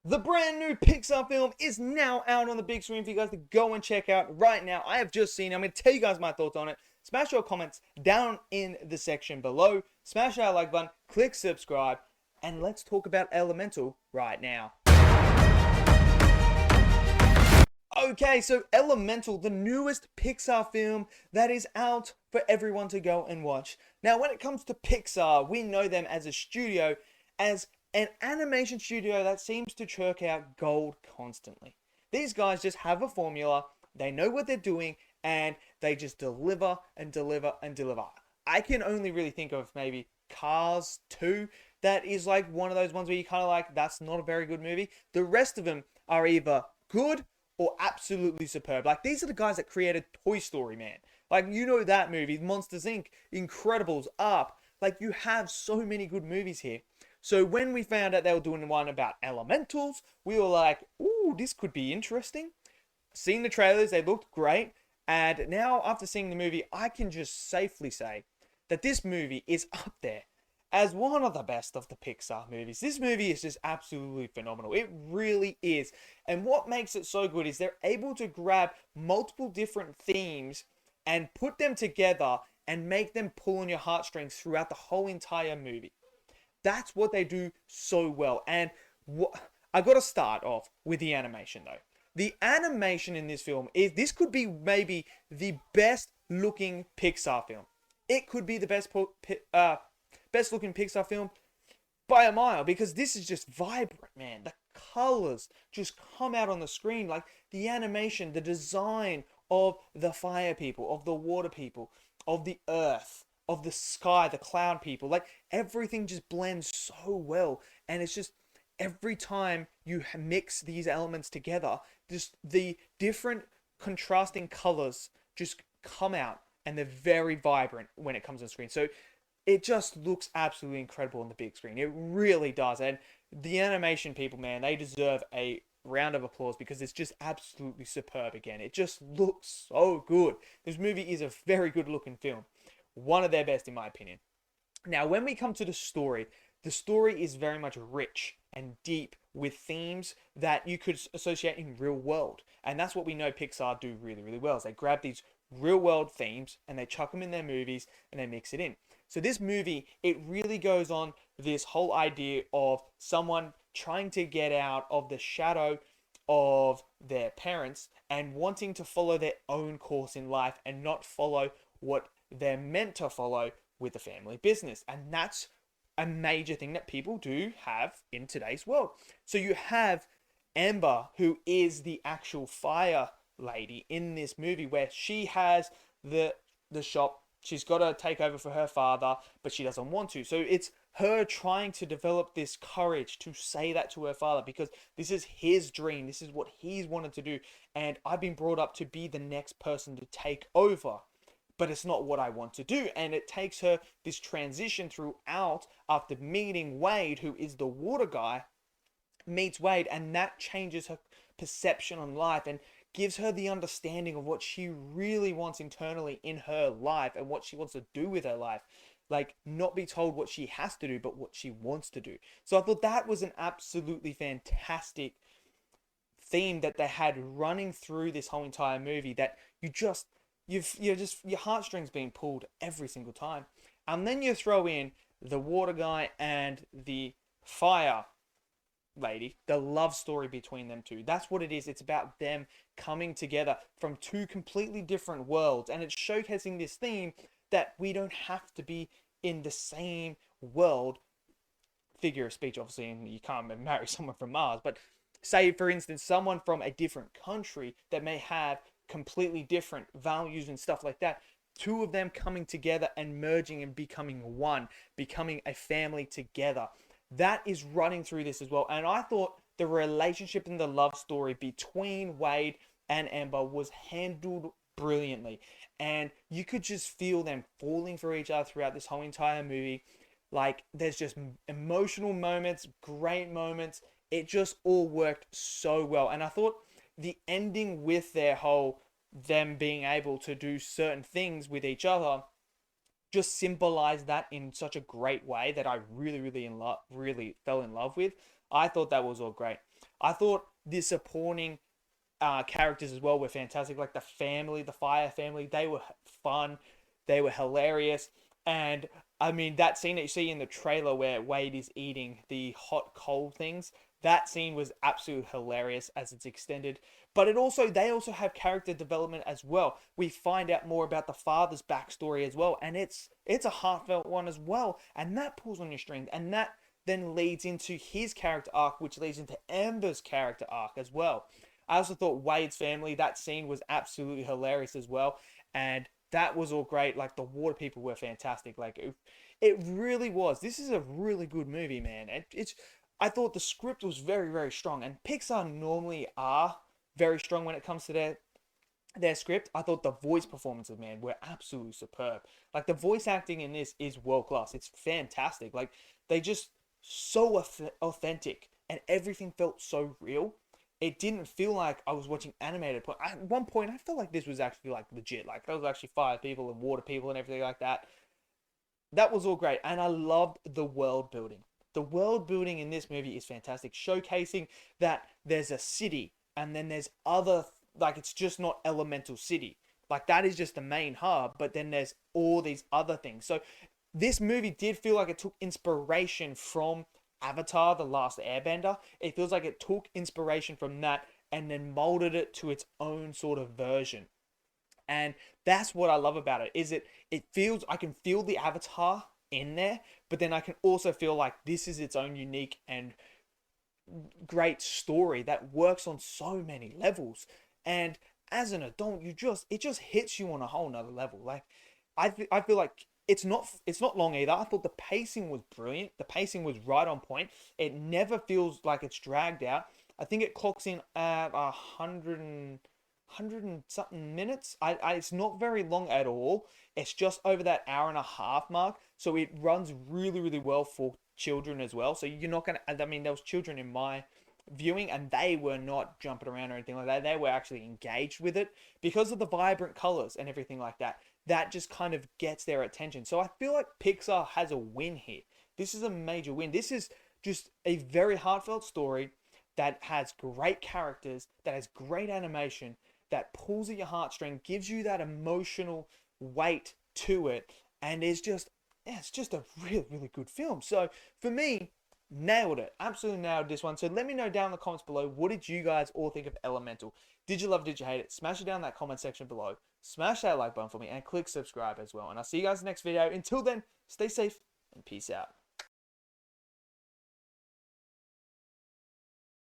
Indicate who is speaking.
Speaker 1: The brand new Pixar film is now out on the big screen for you guys to go and check out right now. I have just seen it. I'm going to tell you guys my thoughts on it. Smash your comments down in the section below. Smash that like button, click subscribe, and let's talk about Elemental right now. Okay, so Elemental, the newest Pixar film that is out for everyone to go and watch. Now, when it comes to Pixar, we know them as a studio, as an animation studio that seems to churn out gold constantly. These guys just have a formula, they know what they're doing, and they just deliver and deliver and deliver. I can only really think of maybe Cars 2, that is like one of those ones where you kind of like, that's not a very good movie. The rest of them are either good or absolutely superb. Like, these are the guys that created Toy Story, man. Like, you know that movie, Monsters Inc., Incredibles, Up. Like, you have so many good movies here. So when we found out they were doing one about elementals, we were like, ooh, this could be interesting. Seeing the trailers, they looked great. And now, after seeing the movie, I can just safely say that this movie is up there as one of the best of the Pixar movies. This movie is just absolutely phenomenal. It really is. And what makes it so good is they're able to grab multiple different themes and put them together and make them pull on your heartstrings throughout the whole entire movie. That's what they do so well. And I got to start off with the animation though. The animation in this film is, this could be maybe the best looking Pixar film. It could be the best looking Pixar film by a mile, because this is just vibrant, man. The colors just come out on the screen, like the animation, the design of the fire people, of the water people, of the earth, of the sky, the cloud people. Like, everything just blends so well, and it's just every time you mix these elements together, just the different contrasting colors just come out, and they're very vibrant when it comes on screen. So it just looks absolutely incredible on the big screen. It really does. And the animation people, man, they deserve a round of applause, because it's just absolutely superb again. It just looks so good. This movie is a very good looking film. One of their best, in my opinion. Now, when we come to the story is very much rich and deep with themes that you could associate in real world. And that's what we know Pixar do really, really well, is they grab these real world themes and they chuck them in their movies and they mix it in. So this movie, it really goes on this whole idea of someone trying to get out of the shadow of their parents and wanting to follow their own course in life and not follow what they're meant to follow with the family business. And that's a major thing that people do have in today's world. So you have Amber, who is the actual fire lady in this movie, where she has the shop. She's got to take over for her father, but she doesn't want to. So it's her trying to develop this courage to say that to her father, because this is his dream. This is what he's wanted to do. And I've been brought up to be the next person to take over, but it's not what I want to do. And it takes her this transition throughout, after meeting Wade, who is the water guy, meets Wade, and that changes her perception on life and gives her the understanding of what she really wants internally in her life and what she wants to do with her life. Like, not be told what she has to do, but what she wants to do. So I thought that was an absolutely fantastic theme that they had running through this whole entire movie, that you're just, your heartstrings being pulled every single time. And then you throw in the water guy and the fire lady, the love story between them two. That's what it is. It's about them coming together from two completely different worlds, and it's showcasing this theme that we don't have to be in the same world, figure of speech obviously, and you can't marry someone from Mars, but say for instance someone from a different country that may have completely different values and stuff like that, two of them coming together and merging and becoming one, becoming a family together. That is running through this as well. And I thought the relationship and the love story between Wade and Amber was handled brilliantly. And you could just feel them falling for each other throughout this whole entire movie. Like, there's just emotional moments, great moments. It just all worked so well. And I thought the ending with their whole, them being able to do certain things with each other, just symbolized that in such a great way that I really fell in love with. I thought that was all great. I thought the supporting characters as well were fantastic. Like the family, the Fire family, they were fun, they were hilarious, and I mean that scene that you see in the trailer where Wade is eating the hot coal things. That scene was absolutely hilarious as it's extended, but they also have character development as well. We find out more about the father's backstory as well, and it's a heartfelt one as well, and that pulls on your strings, and that then leads into his character arc, which leads into Amber's character arc as well. I also thought Wade's family, that scene was absolutely hilarious as well. And that was all great. Like the water people were fantastic. Like it really was. This is a really good movie, man. I thought the script was very, very strong. And Pixar normally are very strong when it comes to their script. I thought the voice performances, man, were absolutely superb. Like the voice acting in this is world class. It's fantastic. Like they just so authentic and everything felt so real. It didn't feel like I was watching animated. But at one point, I felt like this was actually like legit. Like there was actually fire people and water people and everything like that. That was all great, and I loved the world building. The world building in this movie is fantastic, showcasing that there's a city and then there's other, like it's just not Elemental City. Like that is just the main hub, but then there's all these other things. So this movie did feel like it took inspiration from Avatar, The Last Airbender. It feels like it took inspiration from that and then molded it to its own sort of version. And that's what I love about it, is it feels, I can feel the Avatar in there, but then I can also feel like this is its own unique and great story that works on so many levels. And as an adult, it just hits you on a whole nother level. Like I feel like it's not long either. I thought the pacing was brilliant. The pacing was right on point. It never feels like it's dragged out. I think it clocks in at 100 and something minutes. It's not very long at all. It's just over that hour and a half mark. So it runs really, really well for children as well. So you're not gonna. I mean, there was children in my viewing, and they were not jumping around or anything like that. They were actually engaged with it because of the vibrant colors and everything like that. That just kind of gets their attention. So I feel like Pixar has a win here. This is a major win. This is just a very heartfelt story that has great characters, that has great animation, that pulls at your heartstring, gives you that emotional weight to it, and is just, yeah, it's just a really, really good film. So for me, nailed it. Absolutely nailed this one. So let me know down in the comments below, what did you guys all think of Elemental? Did you love it? Did you hate it? Smash it down in that comment section below. Smash that like button for me and click subscribe as well. And I'll see you guys in the next video. Until then, stay safe and peace out.